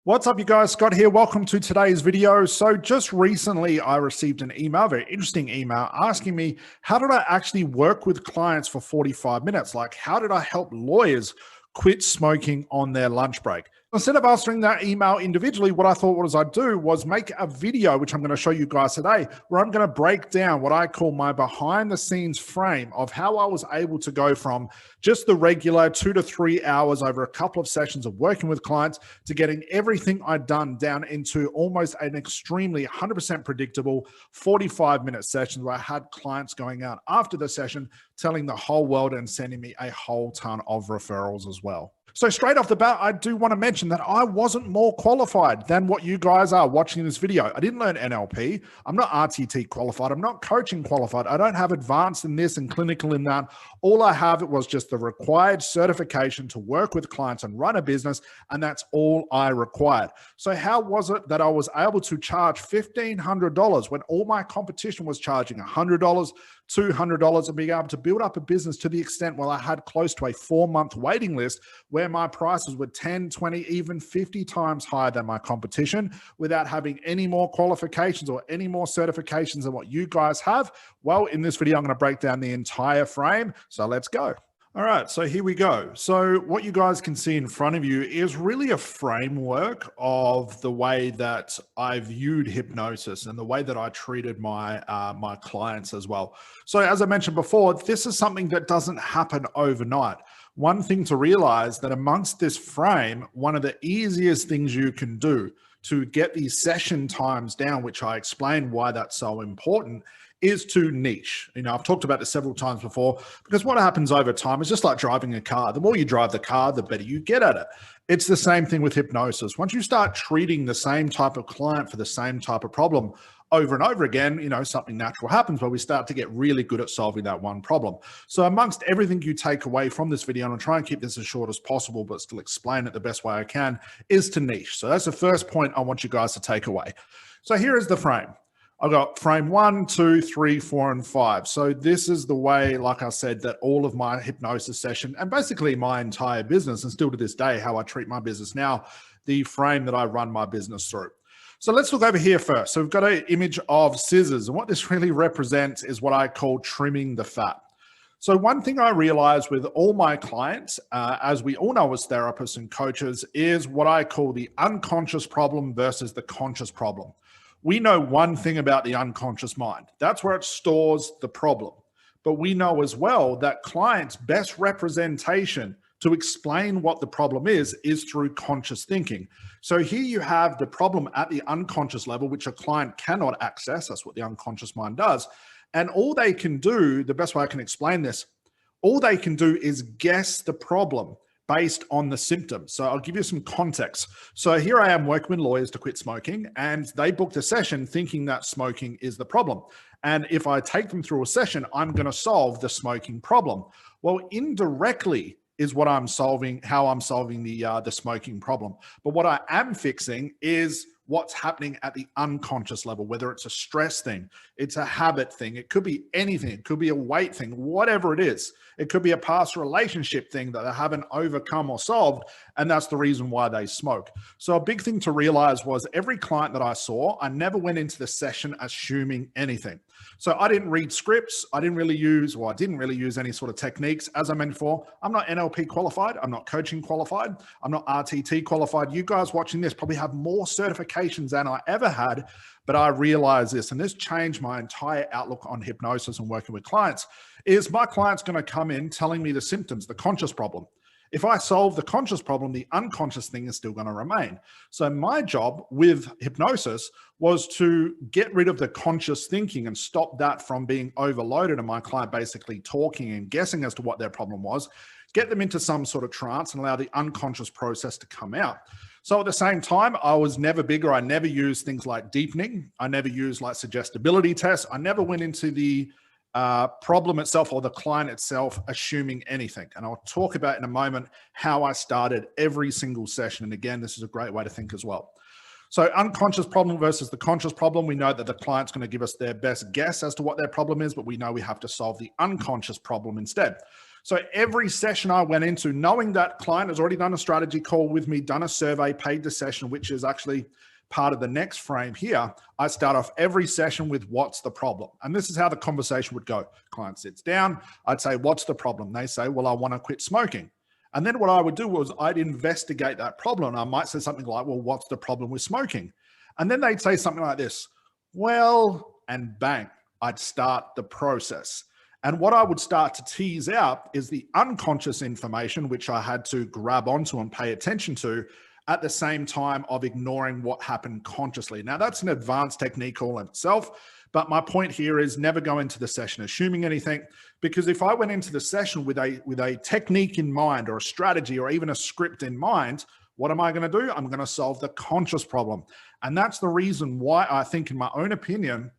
What's up, you guys? Scott here. Welcome to today's video. So just recently, I received an email, very interesting email, asking me, how did I actually work with clients for 45 minutes? Like, how did I help lawyers quit smoking on their lunch break? Instead of answering that email individually, what I thought I'd do was make a video, which I'm going to show you guys today, where I'm going to break down what I call my behind the scenes frame of how I was able to go from just the regular 2 to 3 hours over a couple of sessions of working with clients to getting everything I'd done down into almost an extremely 100% predictable 45-minute session where I had clients going out after the session telling the whole world and sending me a whole ton of referrals as well. So straight off the bat, I do want to mention that I wasn't more qualified than what you guys are watching this video. I didn't learn NLP. I'm not RTT qualified. I'm not coaching qualified. I don't have advanced in this and clinical in that. All I have was just the required certification to work with clients and run a business, and that's all I required. So how was it that I was able to charge $1,500 when all my competition was charging $100, $200, and being able to build up a business to the extent where I had close to a 4-month waiting list where my prices were 10, 20, even 50 times higher than my competition without having any more qualifications or any more certifications than what you guys have? Well, in this video, I'm going to break down the entire frame. So let's go. All right, so here we go. So what you guys can see in front of you is really a framework of the way that I viewed hypnosis and the way that I treated my my clients as well. So as I mentioned before, this is something that doesn't happen overnight. One thing to realize that amongst this frame, one of the easiest things you can do to get these session times down, which I explain why that's so important, is to niche. You know, I've talked about this several times before, because what happens over time is just like driving a car. The more you drive the car, the better you get at it. It's the same thing with hypnosis. Once you start treating the same type of client for the same type of problem over and over again, you know, something natural happens where we start to get really good at solving that one problem. So amongst everything you take away from this video, and I'll try and keep this as short as possible, but still explain it the best way I can, is to niche. So that's the first point I want you guys to take away. So here is the frame. I've got frame 1, 2, 3, 4, and 5. So this is the way, like I said, that all of my hypnosis session and basically my entire business, and still to this day, how I treat my business now, the frame that I run my business through. So let's look over here first. So we've got an image of scissors, and what this really represents is what I call trimming the fat. So one thing I realized with all my clients, as we all know as therapists and coaches, is what I call the unconscious problem versus the conscious problem. We know one thing about the unconscious mind. That's where it stores the problem. But we know as well that clients' best representation to explain what the problem is through conscious thinking. So here you have the problem at the unconscious level, which a client cannot access. That's what the unconscious mind does. And all they can do, the best way I can explain this, all they can do is guess the problem based on the symptoms. So I'll give you some context. So here I am working with lawyers to quit smoking, and they booked a session thinking that smoking is the problem. And if I take them through a session, I'm going to solve the smoking problem. Well, indirectly is what I'm solving, how I'm solving the smoking problem. But what I am fixing is what's happening at the unconscious level, whether it's a stress thing, it's a habit thing, it could be anything, it could be a weight thing, whatever it is. It could be a past relationship thing that they haven't overcome or solved, and that's the reason why they smoke. So a big thing to realize was every client that I saw, I never went into the session assuming anything. So I didn't read scripts. I didn't really use any sort of techniques. As I mentioned before, I'm not NLP qualified. I'm not coaching qualified. I'm not RTT qualified. You guys watching this probably have more certifications than I ever had, but I realized this, and this changed my entire outlook on hypnosis and working with clients, is my client's going to come in telling me the symptoms, the conscious problem. If I solve the conscious problem, the unconscious thing is still going to remain. So my job with hypnosis was to get rid of the conscious thinking and stop that from being overloaded and my client basically talking and guessing as to what their problem was, get them into some sort of trance and allow the unconscious process to come out. So at the same time, I was never bigger. I never used things like deepening. I never used like suggestibility tests. I never went into the problem itself or the client itself assuming anything. And I'll talk about in a moment how I started every single session. And again, this is a great way to think as well. So unconscious problem versus the conscious problem. We know that the client's going to give us their best guess as to what their problem is, but we know we have to solve the unconscious problem instead. So every session I went into, knowing that client has already done a strategy call with me, done a survey, paid the session, which is actually part of the next frame here, I start off every session with what's the problem? And this is how the conversation would go. Client sits down, I'd say, what's the problem? They say, well, I want to quit smoking. And then what I would do was I'd investigate that problem. And I might say something like, well, what's the problem with smoking? And then they'd say something like this, well, and bang, I'd start the process. And what I would start to tease out is the unconscious information, which I had to grab onto and pay attention to at the same time of ignoring what happened consciously. Now, that's an advanced technique all in itself, but my point here is never go into the session assuming anything, because if I went into the session with a technique in mind or a strategy or even a script in mind, what am I going to do? I'm going to solve the conscious problem. And that's the reason why I think, in my own opinion,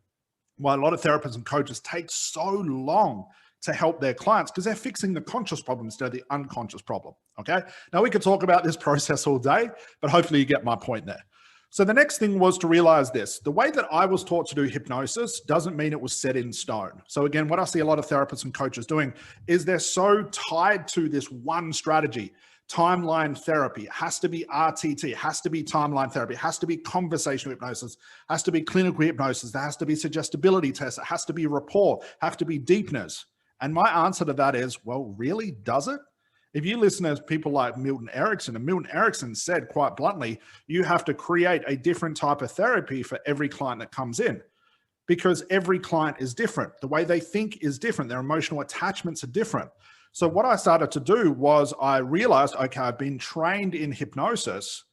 why a lot of therapists and coaches take so long to help their clients, because they're fixing the conscious problem instead of the unconscious problem. Okay. Now we could talk about this process all day, but hopefully you get my point there. So the next thing was to realize this: the way that I was taught to do hypnosis doesn't mean it was set in stone. So again, what I see a lot of therapists and coaches doing is they're so tied to this one strategy. Timeline therapy, it has to be RTT, it has to be timeline therapy, it has to be conversational hypnosis, it has to be clinical hypnosis, there has to be suggestibility tests, it has to be rapport, have to be deepeners. And my answer to that is, well, really, does it? If you listen to people like Milton Erickson, and Milton Erickson said quite bluntly, you have to create a different type of therapy for every client that comes in, because every client is different. The way they think is different. Their emotional attachments are different. So what I started to do was I realized, okay, I've been trained in hypnosis,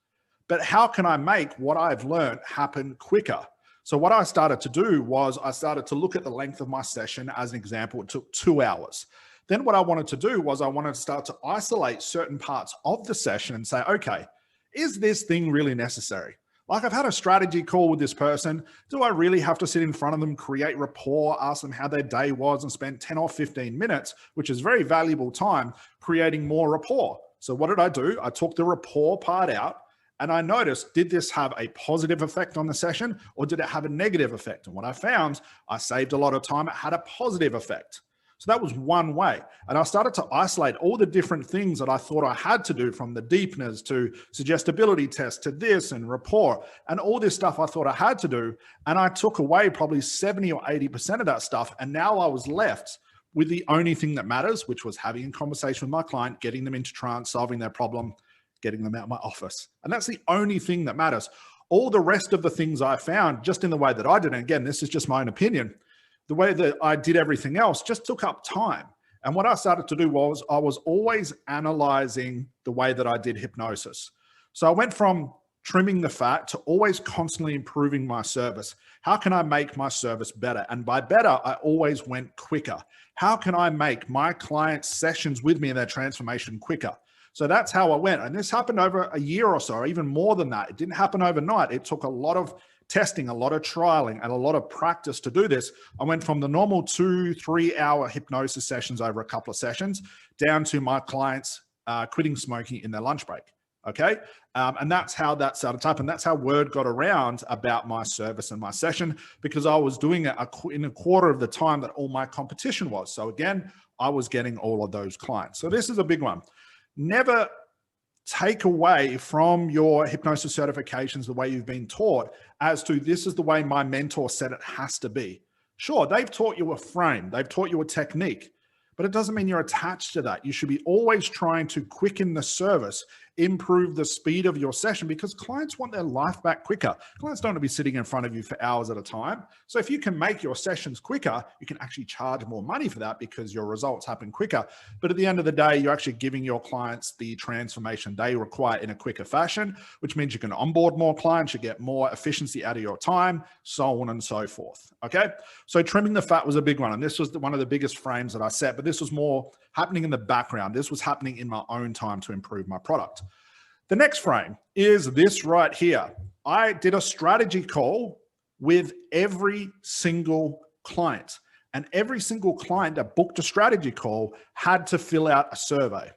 but how can I make what I've learned happen quicker? So what I started to do was I started to look at the length of my session. As an example, it took 2 hours. Then what I wanted to do was I wanted to start to isolate certain parts of the session and say, okay, is this thing really necessary? Like, I've had a strategy call with this person. Do I really have to sit in front of them, create rapport, ask them how their day was, and spend 10 or 15 minutes, which is very valuable time, creating more rapport? So what did I do? I took the rapport part out and I noticed, did this have a positive effect on the session or did it have a negative effect? And what I found, I saved a lot of time. It had a positive effect. So that was one way. And I started to isolate all the different things that I thought I had to do, from the deepeners to suggestibility tests to this and rapport and all this stuff I thought I had to do. And I took away probably 70 or 80% of that stuff. And now I was left with the only thing that matters, which was having a conversation with my client, getting them into trance, solving their problem, getting them out of my office. And that's the only thing that matters. All the rest of the things I found, just in the way that I did, and again, this is just my own opinion, the way that I did everything else just took up time. And what I started to do was I was always analyzing the way that I did hypnosis. So I went from trimming the fat to always constantly improving my service. How can I make my service better? And by better, I always went quicker. How can I make my clients' sessions with me and their transformation quicker? So that's how I went. And this happened over a year or so, or even more than that. It didn't happen overnight. It took a lot of testing, a lot of trialing, and a lot of practice to do this. I went from the normal 2-3 hour hypnosis sessions over a couple of sessions down to my clients quitting smoking in their lunch break. Okay. And that's how that started to happen. That's how word got around about my service and my session, because I was doing it in a quarter of the time that all my competition was. So again, I was getting all of those clients. So this is a big one. Never take away from your hypnosis certifications the way you've been taught as to, this is the way my mentor said it has to be. Sure, they've taught you a frame, they've taught you a technique, but it doesn't mean you're attached to that. You should be always trying to quicken the service, improve the speed of your session, because clients want their life back quicker. Clients don't want to be sitting in front of you for hours at a time. So if you can make your sessions quicker, you can actually charge more money for that because your results happen quicker. But at the end of the day, you're actually giving your clients the transformation they require in a quicker fashion, which means you can onboard more clients, you get more efficiency out of your time, so on and so forth. Okay. So trimming the fat was a big one. And this was one of the biggest frames that I set, but this was more happening in the background. This was happening in my own time to improve my product. The next frame is this right here. I did a strategy call with every single client, and every single client that booked a strategy call had to fill out a survey.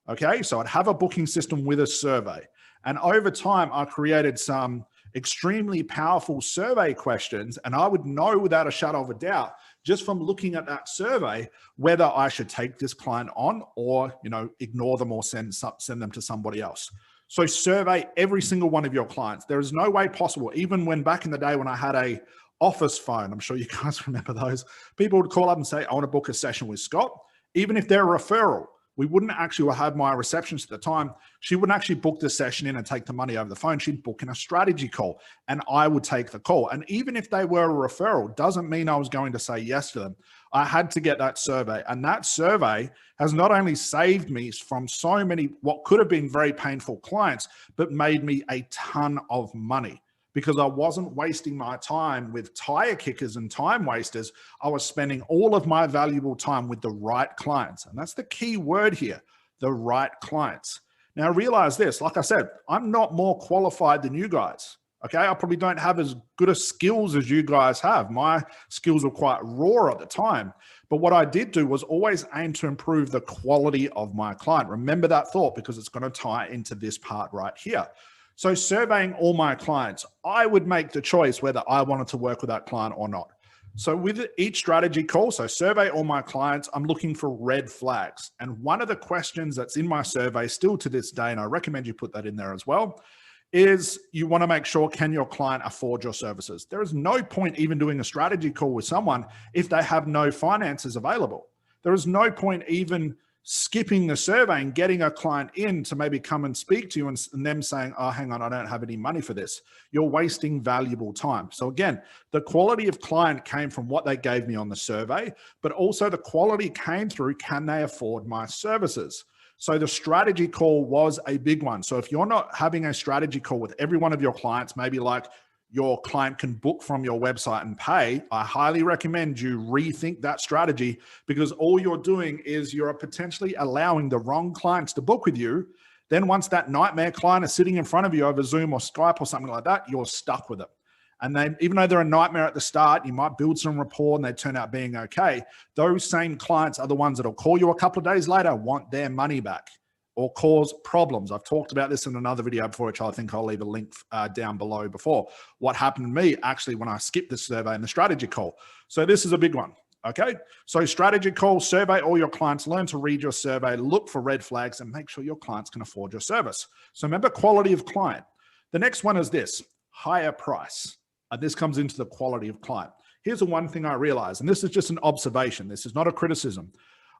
Okay, so I'd have a booking system with a survey. And over time, I created some extremely powerful survey questions, and I would know without a shadow of a doubt just from looking at that survey, whether I should take this client on or, ignore them or send them to somebody else. So survey every single one of your clients. There is no way possible, even when back in the day when I had a office phone, I'm sure you guys remember those, people would call up and say, I want to book a session with Scott. Even if they're a referral, we wouldn't actually have my receptionist at the time. She wouldn't actually book the session in and take the money over the phone. She'd book in a strategy call and I would take the call. And even if they were a referral, doesn't mean I was going to say yes to them. I had to get that survey. And that survey has not only saved me from so many, what could have been very painful clients, but made me a ton of money, because I wasn't wasting my time with tire kickers and time wasters. I was spending all of my valuable time with the right clients. And that's the key word here, the right clients. Now realize this, like I said, I'm not more qualified than you guys. Okay, I probably don't have as good a skills as you guys have. My skills were quite raw at the time. But what I did do was always aim to improve the quality of my client. Remember that thought, because it's going to tie into this part right here. So surveying all my clients, I would make the choice whether I wanted to work with that client or not. So with each strategy call, so survey all my clients, I'm looking for red flags. And one of the questions that's in my survey still to this day, and I recommend you put that in there as well, is you want to make sure, can your client afford your services? There is no point even doing a strategy call with someone if they have no finances available. There is no point even skipping the survey and getting a client in to maybe come and speak to you and them saying, oh, hang on, I don't have any money for this. You're wasting valuable time. So again, the quality of client came from what they gave me on the survey, but also the quality came through, can they afford my services? So the strategy call was a big one. So if you're not having a strategy call with every one of your clients, maybe like your client can book from your website and pay, I highly recommend you rethink that strategy, because all you're doing is you're potentially allowing the wrong clients to book with you. Then once that nightmare client is sitting in front of you over Zoom or Skype or something like that, you're stuck with them. And they, even though they're a nightmare at the start, you might build some rapport and they turn out being okay. Those same clients are the ones that'll call you a couple of days later, want their money back or cause problems. I've talked about this in another video before, which I think I'll leave a link down below before. What happened to me actually when I skipped the survey and the strategy call. So this is a big one. Okay. So strategy call, survey all your clients, learn to read your survey, look for red flags, and make sure your clients can afford your service. So remember, quality of client. The next one is this, higher price. This comes into the quality of client. Here's the one thing I realized, and this is just an observation. This is not a criticism.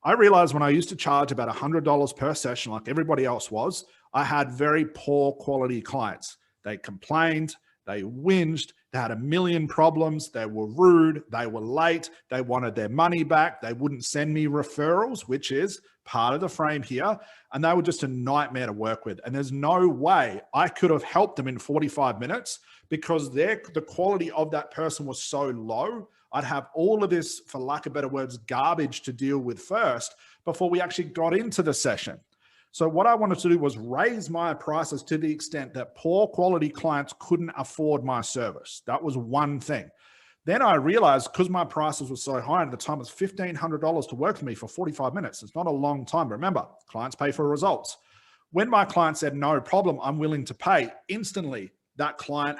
I realized when I used to charge about $100 per session, like everybody else was, I had very poor quality clients. They complained, they whinged, they had a million problems, they were rude, they were late, they wanted their money back, they wouldn't send me referrals, which is part of the frame here, and they were just a nightmare to work with. And there's no way I could have helped them in 45 minutes because the quality of that person was so low. I'd have all of this, for lack of better words, garbage to deal with first before we actually got into the session. So what I wanted to do was raise my prices to the extent that poor quality clients couldn't afford my service. That was one thing. Then I realized, because my prices were so high at the time, it's $1,500 to work for me for 45 minutes. It's not a long time. Remember, clients pay for results. When my client said, no problem, I'm willing to pay, instantly that client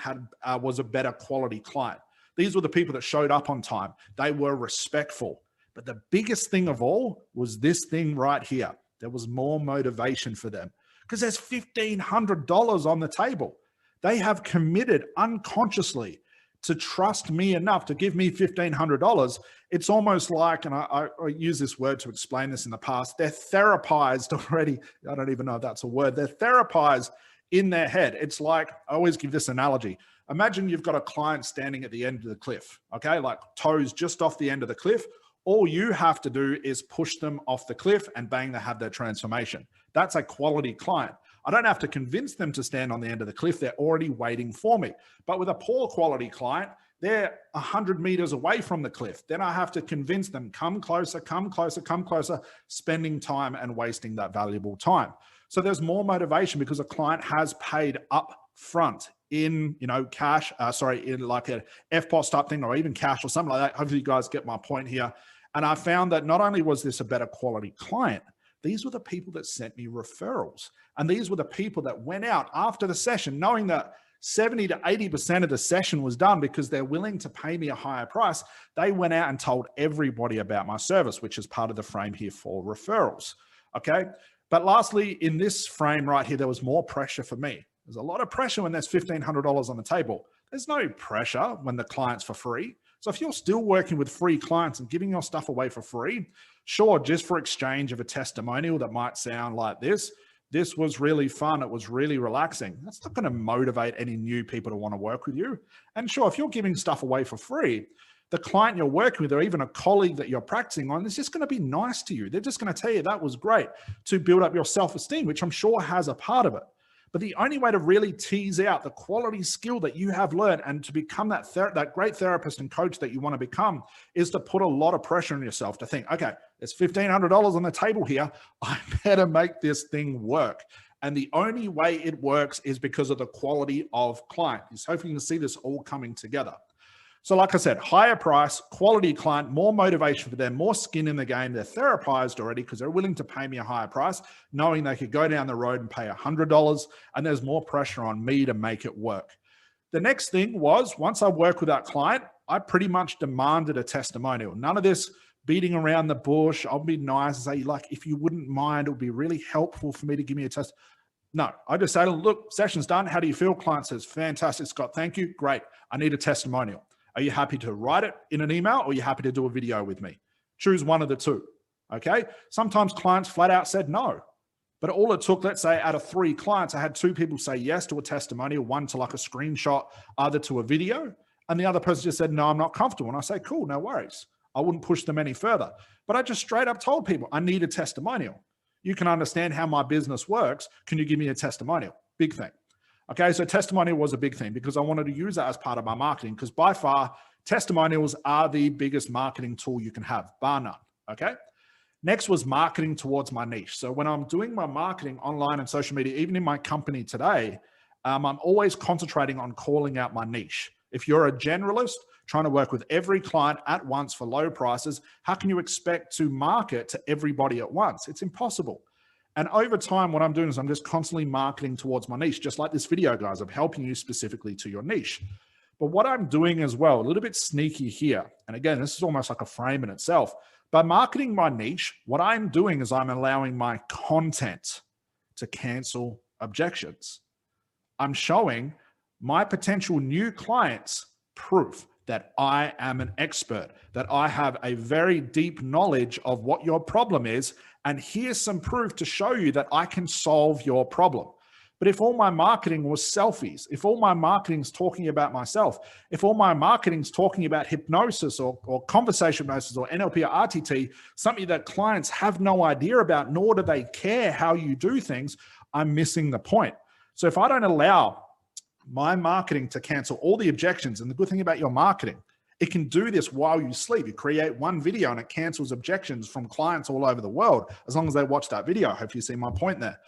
was a better quality client. These were the people that showed up on time. They were respectful. But the biggest thing of all was this thing right here. There was more motivation for them because there's $1,500 on the table. They have committed unconsciously to trust me enough to give me $1,500. It's almost like, and I use this word to explain this in the past, they're therapized already. I don't even know if that's a word. They're therapized in their head. It's like, I always give this analogy. Imagine you've got a client standing at the end of the cliff, okay? Like toes just off the end of the cliff. All you have to do is push them off the cliff and bang, they have their transformation. That's a quality client. I don't have to convince them to stand on the end of the cliff. They're already waiting for me. But with a poor quality client, they're 100 meters away from the cliff. Then I have to convince them, come closer, come closer, come closer, spending time and wasting that valuable time. So there's more motivation because a client has paid up front in, cash, in like a FPOS type thing, or even cash or something like that. Hopefully you guys get my point here. And I found that not only was this a better quality client, these were the people that sent me referrals. And these were the people that went out after the session, knowing that 70 to 80% of the session was done because they're willing to pay me a higher price. They went out and told everybody about my service, which is part of the frame here for referrals. Okay. But lastly, in this frame right here, there was more pressure for me. There's a lot of pressure when there's $1,500 on the table. There's no pressure when the client's for free. So if you're still working with free clients and giving your stuff away for free, sure, just for exchange of a testimonial that might sound like this was really fun. It was really relaxing. That's not going to motivate any new people to want to work with you. And sure, if you're giving stuff away for free, the client you're working with or even a colleague that you're practicing on is just going to be nice to you. They're just going to tell you that was great to build up your self-esteem, which I'm sure has a part of it. But the only way to really tease out the quality skill that you have learned and to become that great therapist and coach that you want to become is to put a lot of pressure on yourself to think, okay, there's $1,500 on the table here. I better make this thing work. And the only way it works is because of the quality of client. So hopefully you can see this all coming together. So like I said, higher price, quality client, more motivation for them, more skin in the game. They're therapized already because they're willing to pay me a higher price, knowing they could go down the road and pay $100, and there's more pressure on me to make it work. The next thing was, once I worked with that client, I pretty much demanded a testimonial. None of this beating around the bush. I'll be nice and say, like, if you wouldn't mind, it would be really helpful for me to give me a test. No, I just say, look, session's done. How do you feel? Client says, fantastic, Scott. Thank you. Great. I need a testimonial. Are you happy to write it in an email or are you happy to do a video with me? Choose one of the two, okay? Sometimes clients flat out said no, but all it took, let's say out of 3 clients, I had 2 people say yes to a testimonial, one to like a screenshot, other to a video, and the other person just said, no, I'm not comfortable. And I say, cool, no worries. I wouldn't push them any further, but I just straight up told people, I need a testimonial. You can understand how my business works. Can you give me a testimonial? Big thing. Okay, so testimonial was a big thing because I wanted to use that as part of my marketing because by far, testimonials are the biggest marketing tool you can have, bar none, okay? Next was marketing towards my niche. So when I'm doing my marketing online and social media, even in my company today, I'm always concentrating on calling out my niche. If you're a generalist trying to work with every client at once for low prices, how can you expect to market to everybody at once? It's impossible. And over time, what I'm doing is I'm just constantly marketing towards my niche, just like this video, guys. I'm helping you specifically to your niche. But what I'm doing as well, a little bit sneaky here, and again, this is almost like a frame in itself. By marketing my niche, what I'm doing is I'm allowing my content to cancel objections. I'm showing my potential new clients proof that I am an expert, that I have a very deep knowledge of what your problem is, and here's some proof to show you that I can solve your problem. But if all my marketing was selfies, if all my marketing's talking about myself, if all my marketing's talking about hypnosis or conversation hypnosis or NLP or RTT, something that clients have no idea about, nor do they care how you do things, I'm missing the point. So if I don't allow my marketing to cancel all the objections, and the good thing about your marketing, it can do this while you sleep. You create one video and it cancels objections from clients all over the world, as long as they watch that video. I hope you see my point there.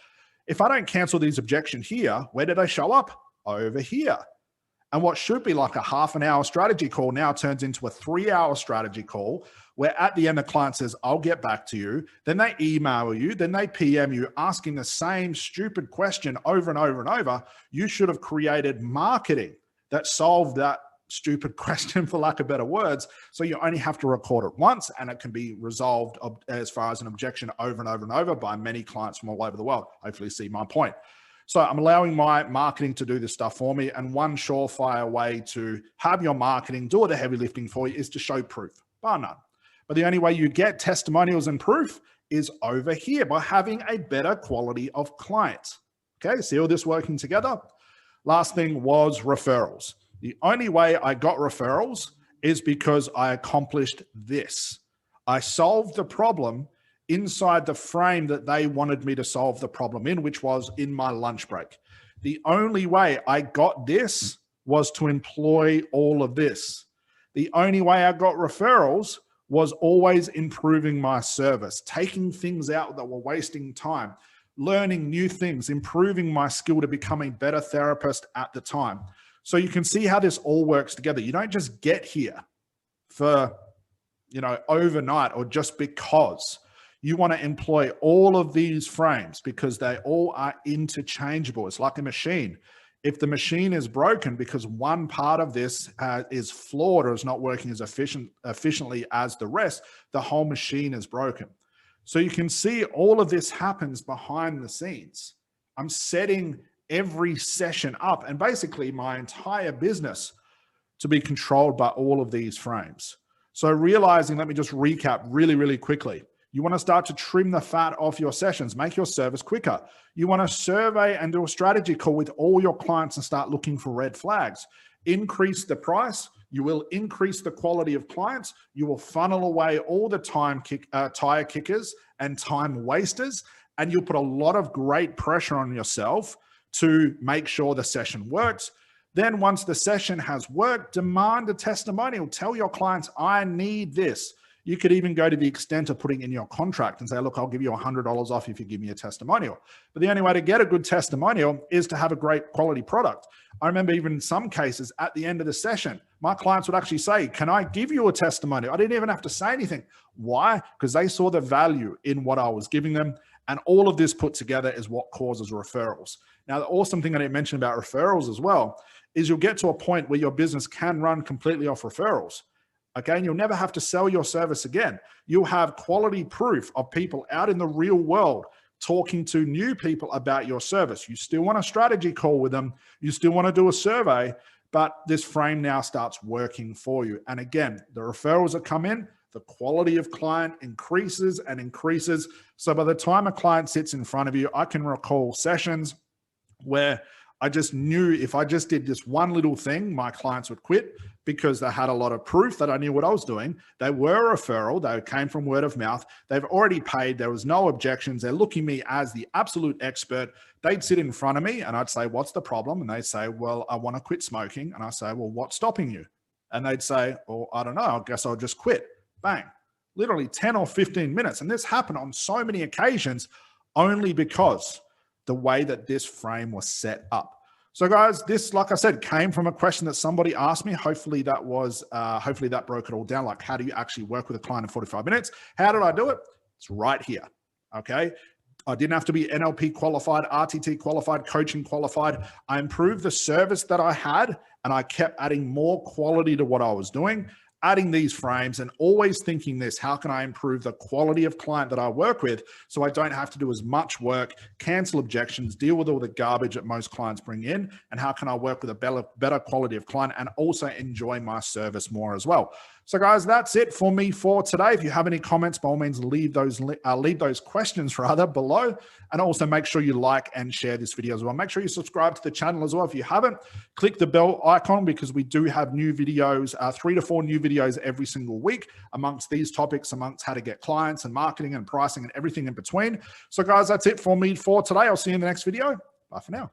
If I don't cancel these objections here, where do they show up? Over here. And what should be like a half an hour strategy call now turns into a 3-hour strategy call, where at the end the client says, I'll get back to you. Then they email you, then they PM you asking the same stupid question over and over and over. You should have created marketing that solved that stupid question, for lack of better words. So you only have to record it once and it can be resolved as far as an objection over and over and over by many clients from all over the world. Hopefully see my point. So I'm allowing my marketing to do this stuff for me. And one surefire way to have your marketing do all the heavy lifting for you is to show proof, bar none. But the only way you get testimonials and proof is over here by having a better quality of clients. Okay, see all this working together? Last thing was referrals. The only way I got referrals is because I accomplished this. I solved the problem inside the frame that they wanted me to solve the problem in, which was in my lunch break. The only way I got this was to employ all of this. The only way I got referrals was always improving my service, taking things out that were wasting time, learning new things, improving my skill to become a better therapist at the time. So you can see how this all works together. You don't just get here for, overnight or just because. You want to employ all of these frames because they all are interchangeable. It's like a machine. If the machine is broken because one part of this is flawed or is not working as efficiently as the rest, the whole machine is broken. So you can see all of this happens behind the scenes. I'm setting every session up and basically my entire business to be controlled by all of these frames. So realizing, let me just recap really, really quickly. You want to start to trim the fat off your sessions, make your service quicker. You want to survey and do a strategy call with all your clients and start looking for red flags. Increase the price. You will increase the quality of clients. You will funnel away all the tire kickers and time wasters, and you'll put a lot of great pressure on yourself to make sure the session works. Then once the session has worked, demand a testimonial. Tell your clients, I need this. You could even go to the extent of putting in your contract and say, look, I'll give you $100 off if you give me a testimonial. But the only way to get a good testimonial is to have a great quality product. I remember even in some cases at the end of the session, my clients would actually say, can I give you a testimonial? I didn't even have to say anything. Why? Because they saw the value in what I was giving them. And all of this put together is what causes referrals. Now, the awesome thing that I mentioned about referrals as well is you'll get to a point where your business can run completely off referrals. Okay, and you'll never have to sell your service again. You'll have quality proof of people out in the real world talking to new people about your service. You still want a strategy call with them. You still want to do a survey, but this frame now starts working for you. And again, the referrals that come in, the quality of client increases and increases. So by the time a client sits in front of you, I can recall sessions where I just knew if I just did this one little thing, my clients would quit because they had a lot of proof that I knew what I was doing. They were a referral. They came from word of mouth. They've already paid. There was no objections. They're looking at me as the absolute expert. They'd sit in front of me and I'd say, what's the problem? And they'd say, well, I want to quit smoking. And I say, well, what's stopping you? And they'd say, oh, I don't know. I guess I'll just quit. Bang. Literally 10 or 15 minutes. And this happened on so many occasions only because the way that this frame was set up. So guys, this, like I said, came from a question that somebody asked me. Hopefully that broke it all down. Like, how do you actually work with a client in 45 minutes? How did I do it? It's right here. Okay. I didn't have to be NLP qualified, RTT qualified, coaching qualified. I improved the service that I had and I kept adding more quality to what I was doing, adding these frames and always thinking this, how can I improve the quality of client that I work with so I don't have to do as much work, cancel objections, deal with all the garbage that most clients bring in, and how can I work with a better quality of client and also enjoy my service more as well. So guys, that's it for me for today. If you have any comments, by all means, leave those questions below, and also make sure you like and share this video as well. Make sure you subscribe to the channel as well. If you haven't, click the bell icon because we do have new videos, 3 to 4 new videos every single week amongst these topics, amongst how to get clients and marketing and pricing and everything in between. So guys, that's it for me for today. I'll see you in the next video. Bye for now.